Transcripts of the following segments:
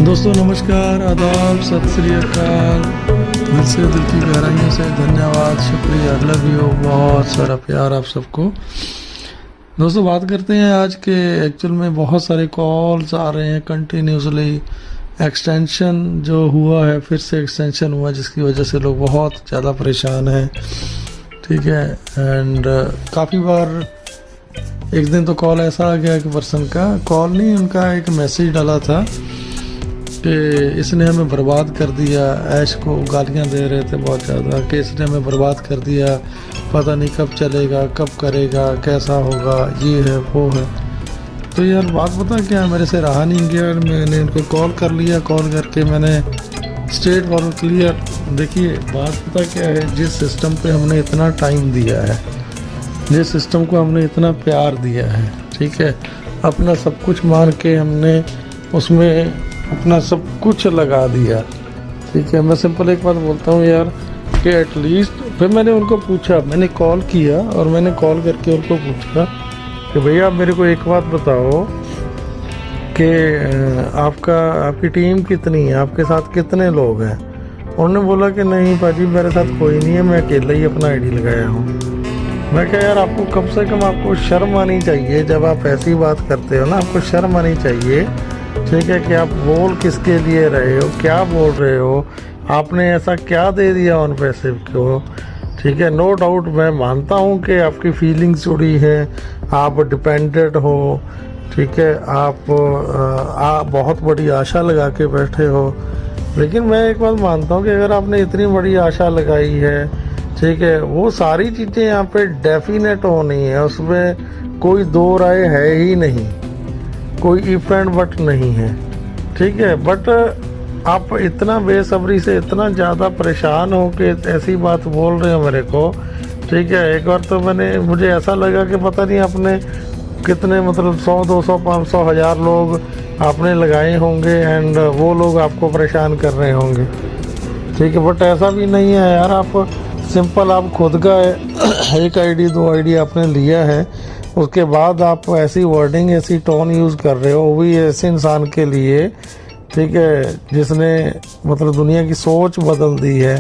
दोस्तों नमस्कार, आदाब, सत श्री अकाल। दिल से, दिल की गहराइयों से धन्यवाद, शुक्रिया, लव यू, बहुत सारा प्यार आप सबको। दोस्तों बात करते हैं आज के। एक्चुअल में बहुत सारे कॉल्स आ रहे हैं कंटिन्यूसली। एक्सटेंशन जो हुआ है, फिर से एक्सटेंशन हुआ, जिसकी वजह से लोग बहुत ज़्यादा परेशान हैं। ठीक है। एंड काफ़ी बार एक दिन तो कॉल ऐसा आ गया कि पर्सन का कॉल नहीं, उनका एक मैसेज डाला था कि इसने हमें बर्बाद कर दिया। ऐश को गालियां दे रहे थे बहुत ज़्यादा कि इसने हमें बर्बाद कर दिया, पता नहीं कब चलेगा, कब करेगा, कैसा होगा, ये है वो है। तो यार बात पता क्या, मेरे से रहा नहीं गया, मैंने उनको कॉल कर लिया। कॉल करके मैंने स्ट्रेट फॉरवर्ड क्लियर, देखिए बात पता क्या है, जिस सिस्टम पे हमने इतना टाइम दिया है, जिस सिस्टम को हमने इतना प्यार दिया है, ठीक है, अपना सब कुछ मान के हमने उसमें अपना सब कुछ लगा दिया। ठीक है। मैं सिंपल एक बात बोलता हूँ यार कि एटलीस्ट, फिर मैंने उनको पूछा, मैंने कॉल किया और मैंने कॉल करके उनको पूछा कि भैया आप मेरे को एक बात बताओ कि आपकी टीम कितनी है, आपके साथ कितने लोग हैं। उन्होंने बोला कि नहीं पाजी मेरे साथ कोई नहीं है, मैं अकेला ही अपना आईडी लगाया हूँ। मैं क्या यार, आपको कम से कम आपको शर्म आनी चाहिए जब आप ऐसी बात करते हो ना, आपको शर्म आनी चाहिए। ठीक है कि आप बोल किसके लिए रहे हो, क्या बोल रहे हो, आपने ऐसा क्या दे दिया उन पैसे को। ठीक है। नो डाउट मैं मानता हूँ कि आपकी फीलिंग्स जुड़ी है, आप डिपेंडेंट हो। ठीक है। आप बहुत बड़ी आशा लगा के बैठे हो, लेकिन मैं एक बात मानता हूँ कि अगर आपने इतनी बड़ी आशा लगाई है, ठीक है, वो सारी चीज़ें यहाँ पे डेफिनेट होनी है, उसमें कोई दो राय है ही नहीं, कोई इफ एंड बट नहीं है। ठीक है। बट आप इतना बेसब्री से इतना ज़्यादा परेशान हो कि ऐसी बात बोल रहे हो मेरे को। ठीक है। एक बार तो मुझे ऐसा लगा कि पता नहीं आपने कितने, मतलब 100, 200, 500, 1000 लोग आपने लगाए होंगे एंड वो लोग आपको परेशान कर रहे होंगे। ठीक है। बट ऐसा भी नहीं है यार, आप सिंपल आप खुद का एक आईडी 2 आईडी आपने लिया है, उसके बाद आप ऐसी वर्डिंग, ऐसी टोन यूज़ कर रहे हो, वो भी ऐसे इंसान के लिए, ठीक है, जिसने मतलब दुनिया की सोच बदल दी है,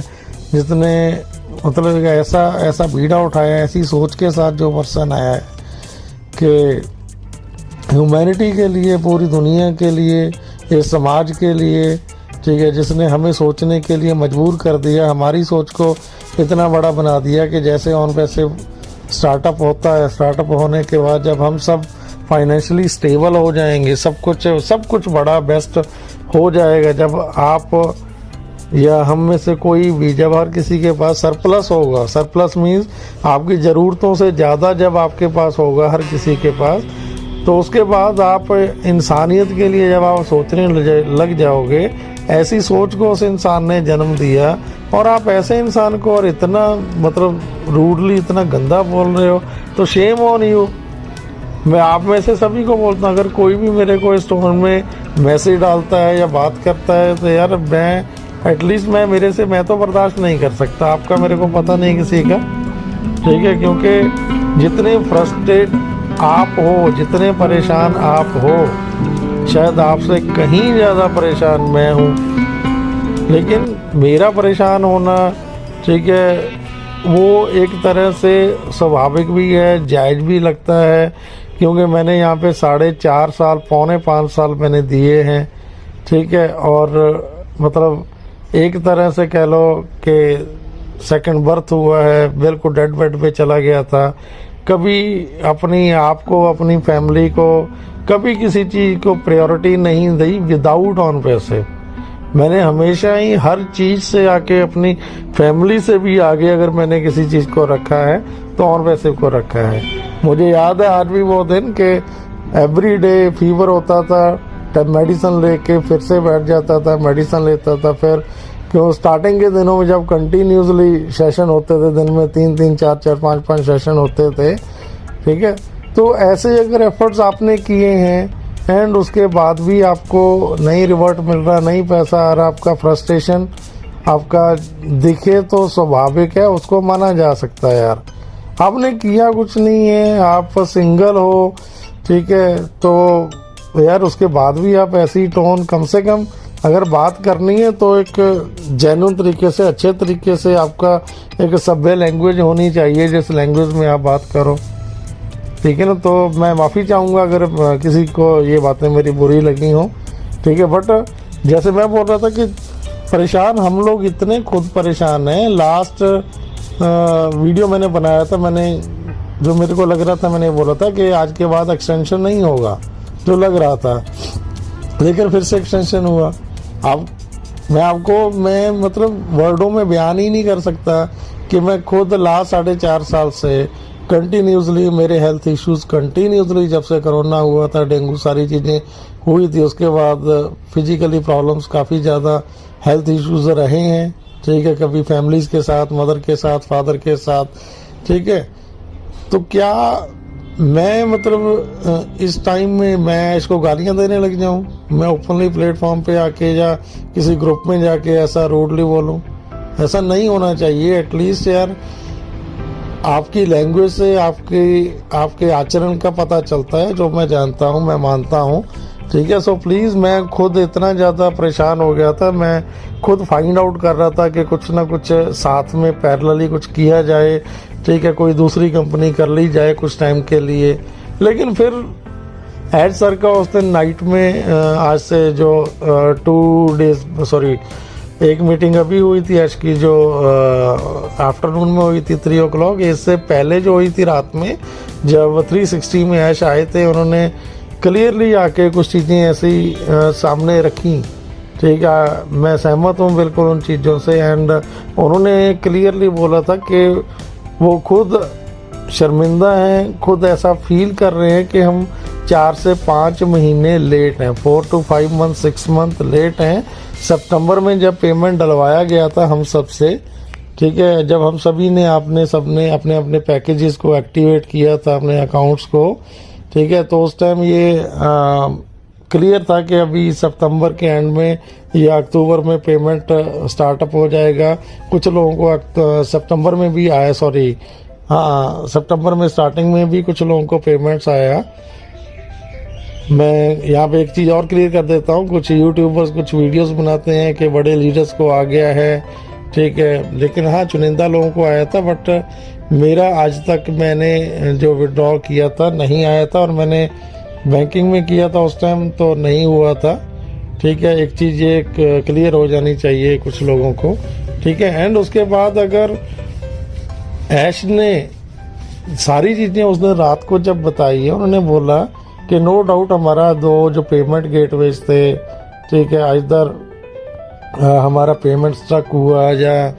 जिसने मतलब ऐसा बीड़ा उठाया, ऐसी सोच के साथ जो पर्सन आया है कि ह्यूमैनिटी के लिए, पूरी दुनिया के लिए, इस समाज के लिए, ठीक है, जिसने हमें सोचने के लिए मजबूर कर दिया, हमारी सोच को इतना बड़ा बना दिया कि जैसे ऑन पैसे स्टार्टअप होता है, स्टार्टअप होने के बाद जब हम सब फाइनेंशियली स्टेबल हो जाएंगे, सब कुछ बड़ा बेस्ट हो जाएगा, जब आप या हम में से कोई भी, जब हर किसी के पास सरप्लस होगा, सरप्लस मीन्स आपकी ज़रूरतों से ज़्यादा जब आपके पास होगा हर किसी के पास, तो उसके बाद आप इंसानियत के लिए जब आप सोचने लग जाओगे, ऐसी सोच को उस इंसान ने जन्म दिया और आप ऐसे इंसान को और इतना मतलब रूडली इतना गंदा बोल रहे हो, तो शेम ऑन यू। मैं आप में से सभी को बोलता हूँ, अगर कोई भी मेरे को इस टोन में मैसेज डालता है या बात करता है तो यार मैं एटलीस्ट मैं तो बर्दाश्त नहीं कर सकता। आपका मेरे को पता नहीं किसी का। ठीक है। क्योंकि जितने फ्रस्ट्रेट आप हो, जितने परेशान आप हो, शायद आपसे कहीं ज़्यादा परेशान मैं हूँ, लेकिन मेरा परेशान होना, ठीक है, वो एक तरह से स्वाभाविक भी है, जायज़ भी लगता है, क्योंकि मैंने यहाँ पे 4.5 साल, पौने 5 साल मैंने दिए हैं। ठीक है। और मतलब एक तरह से कह लो कि सेकंड बर्थ हुआ है, बिल्कुल डेड बेड पे चला गया था। कभी अपनी आप को, अपनी फैमिली को, कभी किसी चीज़ को प्रायोरिटी नहीं दी विदाउट ऑन पैसे। मैंने हमेशा ही हर चीज़ से आके अपनी फैमिली से भी आगे अगर मैंने किसी चीज़ को रखा है तो ऑन पैसे को रखा है। मुझे याद है आज भी वो दिन कि एवरी डे फीवर होता था, तब मेडिसिन लेके फिर से बैठ जाता था, मेडिसिन लेता था। फिर क्यों स्टार्टिंग के दिनों में जब कंटिन्यूसली सेशन होते थे, दिन में 3-3, 4-4, 5-5 सेशन होते थे, ठीक है, तो ऐसे अगर एफर्ट्स आपने किए हैं एंड उसके बाद भी आपको नहीं रिवर्ट मिल रहा, नहीं पैसा आ रहा, आपका फ्रस्ट्रेशन आपका दिखे तो स्वाभाविक है, उसको माना जा सकता है। यार आपने किया कुछ नहीं है, आप सिंगल हो, ठीक है, तो यार उसके बाद भी आप ऐसी टोन, कम से कम अगर बात करनी है तो एक जेन्युइन तरीके से, अच्छे तरीके से, आपका एक सभ्य लैंग्वेज होनी चाहिए जिस लैंग्वेज में आप बात करो, ठीक है ना। तो मैं माफ़ी चाहूँगा अगर किसी को ये बातें मेरी बुरी लगी हों, ठीक है। बट जैसे मैं बोल रहा था कि परेशान हम लोग इतने खुद परेशान हैं। लास्ट वीडियो मैंने बनाया था, मैंने जो मेरे को लग रहा था, मैंने बोला था कि आज के बाद एक्सटेंशन नहीं होगा, जो लग रहा था, लेकिन फिर से एक्सटेंशन हुआ। अब मैं मतलब वर्डों में बयान ही नहीं कर सकता कि मैं खुद लास्ट 4.5 साल से कंटिन्यूसली मेरे हेल्थ इश्यूज कंटिन्यूसली, जब से कोरोना हुआ था, डेंगू सारी चीज़ें हुई थी, उसके बाद फिजिकली प्रॉब्लम्स काफ़ी ज़्यादा हेल्थ इश्यूज रहे हैं, ठीक है। कभी फैमिलीज़ के साथ, मदर के साथ, फादर के साथ, ठीक है। तो क्या मैं मतलब इस टाइम में मैं इसको गालियां देने लग जाऊं? मैं ओपनली प्लेटफॉर्म पे आके या किसी ग्रुप में जाके ऐसा रूडली बोलूं? ऐसा नहीं होना चाहिए। एटलीस्ट यार आपकी लैंग्वेज से आपके आचरण का पता चलता है, जो मैं जानता हूं, मैं मानता हूं, ठीक है। सो प्लीज़, मैं खुद इतना ज़्यादा परेशान हो गया था, मैं खुद फाइंड आउट कर रहा था कि कुछ ना कुछ साथ में पैरेलली कुछ किया जाए, ठीक है। कोई दूसरी कंपनी कर ली जाए कुछ टाइम के लिए। लेकिन फिर एड सर का उस दिन नाइट में आज से जो 2 डेज सॉरी एक मीटिंग अभी हुई थी ऐश की, जो आफ्टरनून में हुई थी 3 o'clock। इससे पहले जो हुई थी रात में, जब 360 में ऐश आए थे, उन्होंने क्लियरली आके कुछ चीज़ें ऐसी सामने रखी, ठीक है। मैं सहमत हूँ बिल्कुल उन चीज़ों से। एंड उन्होंने क्लियरली बोला था कि वो खुद शर्मिंदा हैं, खुद ऐसा फील कर रहे हैं कि हम 4 से 5 महीने लेट हैं, 4 to 5 month 6 month लेट हैं। सितंबर में जब पेमेंट डलवाया गया था हम सब से, ठीक है, जब हम सभी ने सबने अपने अपने पैकेजेस को एक्टिवेट किया था, अपने अकाउंट्स को, ठीक है, तो उस टाइम ये क्लियर था कि अभी सितंबर के एंड में या अक्टूबर में पेमेंट स्टार्टअप हो जाएगा। कुछ लोगों को सितंबर में भी आया, सॉरी हाँ, सितंबर में स्टार्टिंग में भी कुछ लोगों को पेमेंट्स आया। मैं यहाँ पे एक चीज़ और क्लियर कर देता हूँ, कुछ यूट्यूबर्स कुछ वीडियोस बनाते हैं कि बड़े लीडर्स को आ गया है, ठीक है, लेकिन हाँ चुनिंदा लोगों को आया था। बट मेरा आज तक मैंने जो विड्रॉ किया था नहीं आया था, और मैंने बैंकिंग में किया था उस टाइम तो नहीं हुआ था, ठीक है। एक चीज़ ये क्लियर हो जानी चाहिए कुछ लोगों को, ठीक है। एंड उसके बाद अगर ऐश ने सारी चीज़ें उस दिन रात को जब बताई है, उन्होंने बोला कि नो डाउट हमारा 2 जो पेमेंट गेटवेज थे, ठीक है, इधर हमारा पेमेंट स्ट्रक हुआ या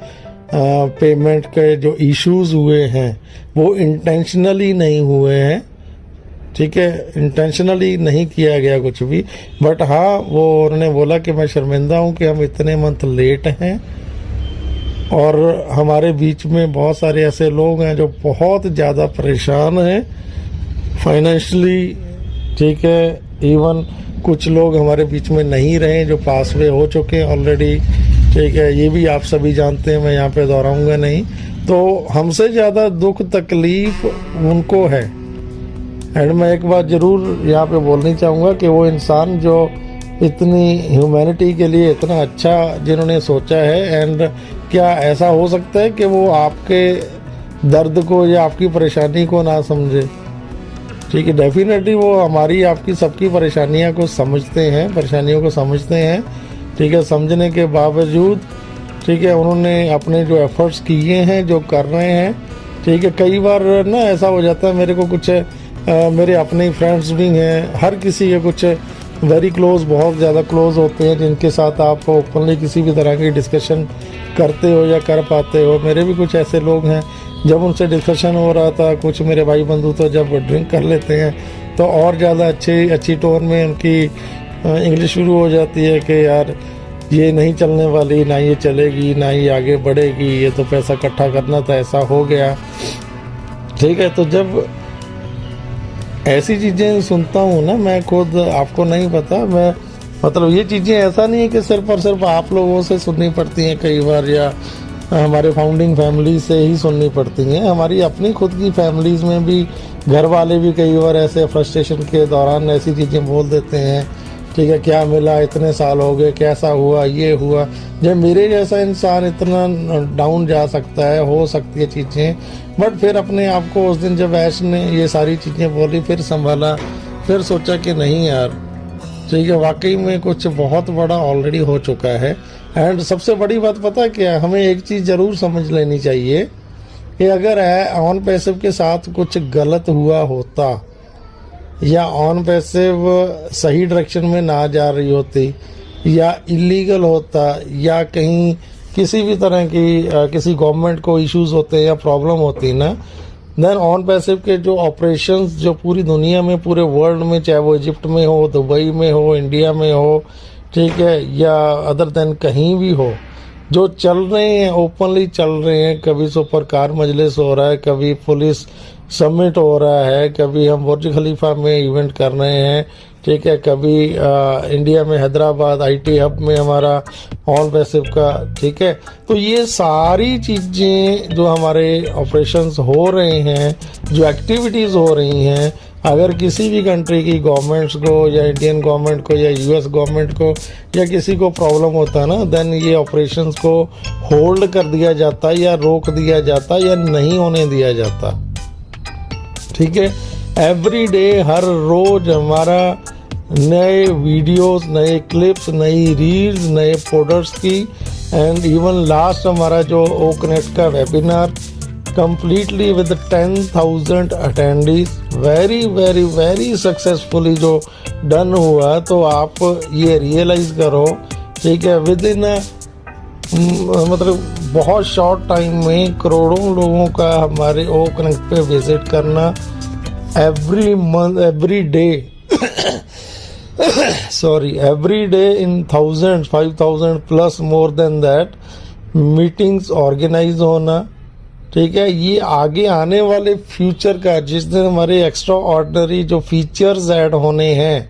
पेमेंट के जो इश्यूज हुए हैं वो इंटेंशनली नहीं हुए हैं, ठीक है, इंटेंशनली नहीं किया गया कुछ भी। बट हाँ, वो उन्होंने बोला कि मैं शर्मिंदा हूँ कि हम इतने मंथ लेट हैं, और हमारे बीच में बहुत सारे ऐसे लोग हैं जो बहुत ज़्यादा परेशान हैं फाइनेंशियली, ठीक है। इवन कुछ लोग हमारे बीच में नहीं रहे जो पास वे हो चुके हैं ऑलरेडी, ठीक है, ये भी आप सभी जानते हैं, मैं यहाँ पे दोहराऊंगा नहीं। तो हमसे ज़्यादा दुख तकलीफ उनको है। एंड मैं एक बात ज़रूर यहाँ पे बोलनी चाहूँगा कि वो इंसान जो इतनी ह्यूमैनिटी के लिए इतना अच्छा जिन्होंने सोचा है, एंड क्या ऐसा हो सकता है कि वो आपके दर्द को या आपकी परेशानी को ना समझे, ठीक है। डेफिनेटली वो हमारी आपकी सबकी परेशानियों को समझते हैं, ठीक है। समझने के बावजूद, ठीक है, उन्होंने अपने जो एफर्ट्स किए हैं, जो कर रहे हैं, ठीक है। कई बार ना ऐसा हो जाता है, मेरे को कुछ मेरे अपने फ्रेंड्स भी हैं, हर किसी के कुछ वेरी क्लोज, बहुत ज़्यादा क्लोज होते हैं, जिनके साथ आप ओपनली किसी भी तरह की डिस्कशन करते हो या कर पाते हो। मेरे भी कुछ ऐसे लोग हैं, जब उनसे डिस्कशन हो रहा था, कुछ मेरे भाई बंधु तो जब ड्रिंक कर लेते हैं तो और ज़्यादा अच्छी टोन में उनकी इंग्लिश शुरू हो जाती है कि यार ये नहीं चलने वाली, ना ये चलेगी, ना ये आगे बढ़ेगी, ये तो पैसा इकट्ठा करना था, ऐसा हो गया, ठीक है। तो जब ऐसी चीज़ें सुनता हूँ ना, मैं खुद, आपको नहीं पता, मैं मतलब ये चीज़ें ऐसा नहीं है कि सिर्फ और सिर्फ आप लोगों से सुननी पड़ती हैं कई बार, या हमारे फाउंडिंग फैमिली से ही सुननी पड़ती हैं। हमारी अपनी खुद की फैमिलीज़ में भी घर वाले भी कई बार ऐसे फ्रस्ट्रेशन के दौरान ऐसी चीज़ें बोल देते हैं, ठीक है, क्या मिला, इतने साल हो गए, कैसा हुआ, ये हुआ। जब मेरे जैसा इंसान इतना डाउन जा सकता है, हो सकती है चीज़ें, बट फिर अपने आप को उस दिन जब ऐश ने ये सारी चीज़ें बोली, फिर संभाला, फिर सोचा कि नहीं यार, ठीक है, वाकई में कुछ बहुत बड़ा ऑलरेडी हो चुका है। एंड सबसे बड़ी बात पता है क्या, हमें एक चीज़ ज़रूर समझ लेनी चाहिए कि अगर ऑन पैसिव के साथ कुछ गलत हुआ होता या ऑन पैसिव सही डायरेक्शन में ना जा रही होती या इलीगल होता या कहीं किसी भी तरह की किसी गवर्नमेंट को इश्यूज होते या प्रॉब्लम होती ना, देन ऑन पैसिव के जो ऑपरेशंस जो पूरी दुनिया में, पूरे वर्ल्ड में, चाहे वो इजिप्ट में हो, दुबई में हो, इंडिया में हो, ठीक है, या अदर देन कहीं भी हो, जो चल रहे हैं, ओपनली चल रहे हैं। कभी सुपर कार मजलिस हो रहा है, कभी पुलिस समिट हो रहा है, कभी हम बुर्ज खलीफा में इवेंट कर रहे हैं, ठीक है, कभी इंडिया में हैदराबाद आईटी हब में हमारा ऑन पैसिव का, ठीक है। तो ये सारी चीज़ें जो हमारे ऑपरेशंस हो रहे हैं, जो एक्टिविटीज़ हो रही हैं, अगर किसी भी कंट्री की गवर्नमेंट्स को या इंडियन गवर्नमेंट को या यूएस गवर्नमेंट को या किसी को प्रॉब्लम होता ना, देन ये ऑपरेशंस को होल्ड कर दिया जाता या रोक दिया जाता या नहीं होने दिया जाता, ठीक है। एवरी डे, हर रोज हमारा नए वीडियोस, नए क्लिप्स, नई रील्स, नए प्रोडक्ट्स की, एंड इवन लास्ट हमारा जो ओ कनेक्ट का webinar completely with 10,000 attendees, very very very successfully जो डन हुआ। तो आप ये रियलाइज करो, ठीक है, विद इन मतलब बहुत शॉर्ट टाइम में करोड़ों लोगों का हमारे ओ कनेक्ट पे विजिट करना, every month, every day sorry, every day in 1000, 5,000 plus, more than that meetings organise होना, ठीक है। ये आगे आने वाले फ्यूचर का, जिस दिन हमारे एक्स्ट्रा ऑर्डिनरी जो फीचर्स ऐड होने हैं,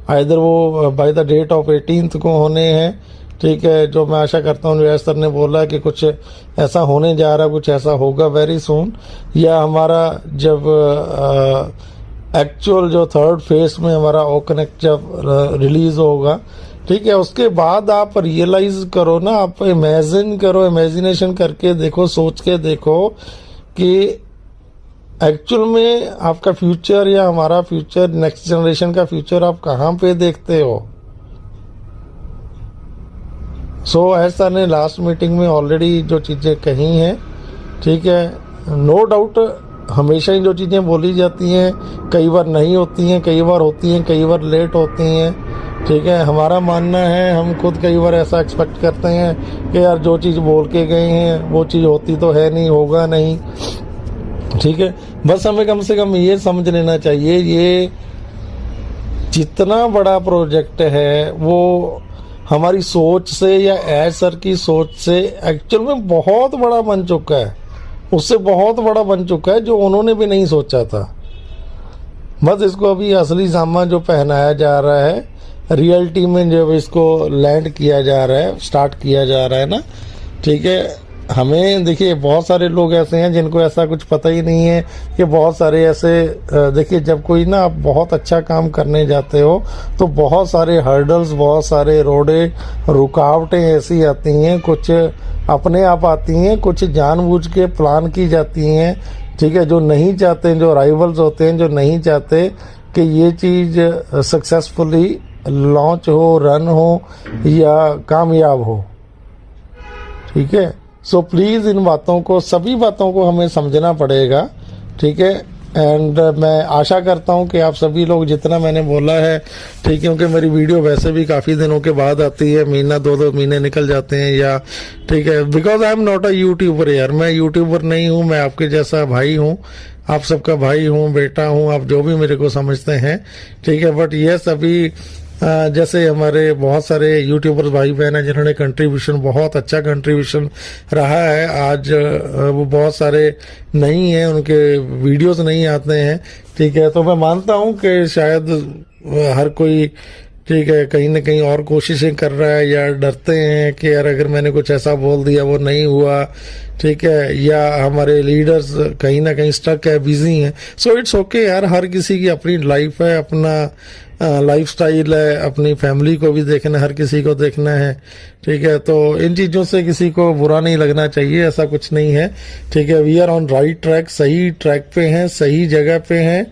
आइदर वो by the date of 18th को होने हैं, ठीक है, जो मैं आशा करता हूँ यूएस सर ने बोला कि कुछ ऐसा होने जा रहा है, कुछ ऐसा होगा वेरी सून, या हमारा जब एक्चुअल जो थर्ड फेज में हमारा ओ कनेक्ट जब रिलीज होगा, ठीक है, उसके बाद आप रियलाइज करो ना, आप इमेजिन करो, इमेजिनेशन करके देखो, सोच के देखो कि एक्चुअल में आपका फ्यूचर या हमारा फ्यूचर, नेक्स्ट जनरेशन का फ्यूचर आप कहाँ पे देखते हो। सो ऐसा ने लास्ट मीटिंग में ऑलरेडी जो चीज़ें कही हैं, ठीक है, नो डाउट हमेशा ही जो चीज़ें बोली जाती हैं कई बार नहीं होती हैं, कई बार होती हैं, कई बार लेट होती हैं, ठीक है। हमारा मानना है, हम खुद कई बार ऐसा एक्सपेक्ट करते हैं कि यार जो चीज़ बोल के गए हैं वो चीज़ होती तो है नहीं, होगा नहीं, ठीक है। बस हमें कम से कम ये समझ लेना चाहिए, ये जितना बड़ा प्रोजेक्ट है वो हमारी सोच से या एज सर की सोच से एक्चुअल में बहुत बड़ा बन चुका है, उससे बहुत बड़ा बन चुका है, जो उन्होंने भी नहीं सोचा था। बस इसको अभी असली सामान जो पहनाया जा रहा है, रियलिटी में जब इसको लैंड किया जा रहा है, स्टार्ट किया जा रहा है ना, ठीक है। हमें देखिए, बहुत सारे लोग ऐसे हैं जिनको ऐसा कुछ पता ही नहीं है कि बहुत सारे ऐसे, देखिए जब कोई ना आप बहुत अच्छा काम करने जाते हो तो बहुत सारे हर्डल्स, बहुत सारे रोडे, रुकावटें ऐसी आती हैं, कुछ अपने आप आती हैं, कुछ जानबूझ के प्लान की जाती हैं, ठीक है, जो नहीं चाहते, जो राइवल्स होते हैं, जो नहीं चाहते कि ये चीज़ सक्सेसफुली लॉन्च हो, रन हो या कामयाब हो, ठीक है। सो प्लीज़ इन बातों को, सभी बातों को हमें समझना पड़ेगा, ठीक है। एंड मैं आशा करता हूं कि आप सभी लोग, जितना मैंने बोला है, ठीक है, क्योंकि मेरी वीडियो वैसे भी काफ़ी दिनों के बाद आती है, महीना 2-2 महीने निकल जाते हैं, या ठीक है, because I am not a YouTuber यार, मैं यूट्यूबर नहीं हूँ, मैं आपके जैसा भाई हूँ, आप सबका भाई हूँ, बेटा हूँ, आप जो भी मेरे को समझते हैं, ठीक है। बट यस, अभी जैसे हमारे बहुत सारे यूट्यूबर्स भाई बहन हैं जिन्होंने कंट्रीब्यूशन, बहुत अच्छा कंट्रीब्यूशन रहा है, आज वो बहुत सारे नहीं हैं, उनके वीडियोस नहीं आते हैं, ठीक है। तो मैं मानता हूं कि शायद हर कोई ठीक है, कहीं ना कहीं और कोशिशें कर रहा है, या डरते हैं कि यार अगर मैंने कुछ ऐसा बोल दिया वो नहीं हुआ, ठीक है, या हमारे लीडर्स कहीं ना कहीं स्टक है, बिजी हैं। सो इट्स ओके यार, हर किसी की अपनी लाइफ है, अपना लाइफ स्टाइल है, अपनी फैमिली को भी देखना है, हर किसी को देखना है, ठीक है। तो इन चीज़ों से किसी को बुरा नहीं लगना चाहिए, ऐसा कुछ नहीं है, ठीक है। We are on right track, सही ट्रैक पे हैं, सही जगह पे हैं,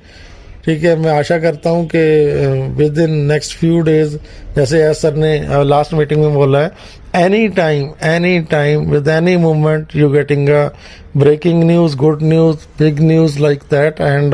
ठीक है। मैं आशा करता हूं कि within next few days, जैसे एस सर ने लास्ट मीटिंग में बोला है, any time with any moment you getting a breaking news, good news, big news like that, and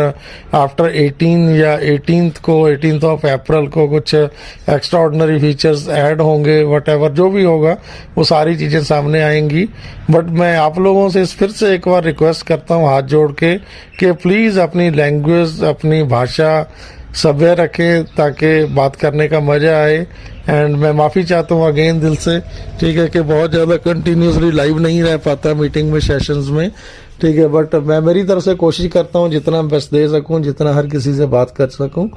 after 18 या 18th ऑफ अप्रैल को कुछ एक्स्ट्रा ऑर्डिनरी फीचर्स ऐड होंगे, whatever जो भी होगा वो सारी चीज़ें सामने आएंगी। बट मैं आप लोगों से फिर से एक बार रिक्वेस्ट करता हूँ हाथ जोड़ के कि प्लीज़ अपनी लैंग्वेज, अपनी भाषा सभ्य रखें ताकि बात करने का मज़ा आए। एंड मैं माफ़ी चाहता हूँ अगेन दिल से, ठीक है, कि बहुत ज़्यादा कंटिन्यूसली लाइव नहीं रह पाता मीटिंग में, सेशंस में, ठीक है। बट मैं मेरी तरफ से कोशिश करता हूँ जितना बेस्ट दे सकूँ, जितना हर किसी से बात कर सकूँ।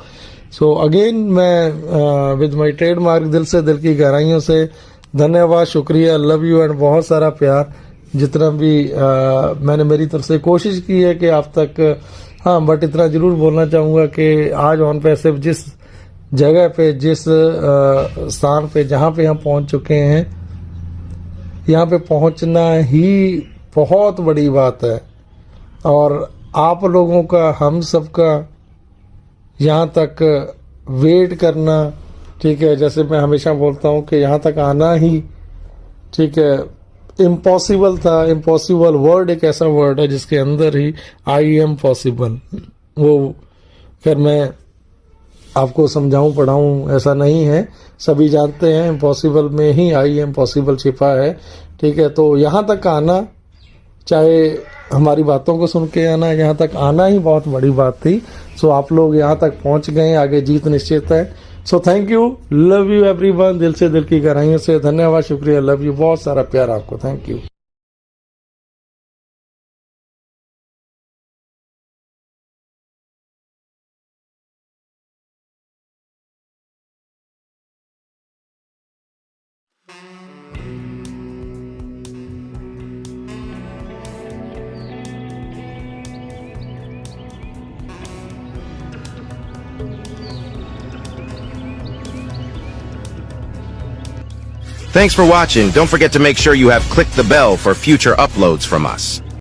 सो अगेन मैं विद माई ट्रेडमार्क दिल से, दिल की गहराइयों से धन्यवाद, शुक्रिया, लव यू एंड बहुत सारा प्यार। जितना भी मैंने मेरी तरफ से कोशिश की है कि आप तक, हाँ, बट इतना जरूर बोलना चाहूँगा कि आज ऑन पे सिर्फ जिस जगह पे, जिस स्थान पे, जहाँ पे हम पहुँच चुके हैं, यहाँ पे पहुँचना ही बहुत बड़ी बात है। और आप लोगों का, हम सबका यहाँ तक वेट करना, ठीक है, जैसे मैं हमेशा बोलता हूँ कि यहाँ तक आना ही, ठीक है, इम्पॉसिबल था। इम्पॉसिबल वर्ड एक ऐसा वर्ड है जिसके अंदर ही आई एम पॉसिबल, वो फिर मैं आपको समझाऊं पढ़ाऊं ऐसा नहीं है, सभी जानते हैं इम्पॉसिबल में ही आई एम पॉसिबल छिपा है, ठीक है। तो यहाँ तक आना, चाहे हमारी बातों को सुन के आना, यहाँ तक आना ही बहुत बड़ी बात थी। सो आप लोग यहाँ तक पहुँच गए, आगे जीत निश्चित है। So thank you, love you everyone, दिल से, दिल की गहराइयों से धन्यवाद, शुक्रिया, लव यू, बहुत सारा प्यार आपको, thank you. Thanks for watching. Don't forget to make sure you have clicked the bell for future uploads from us.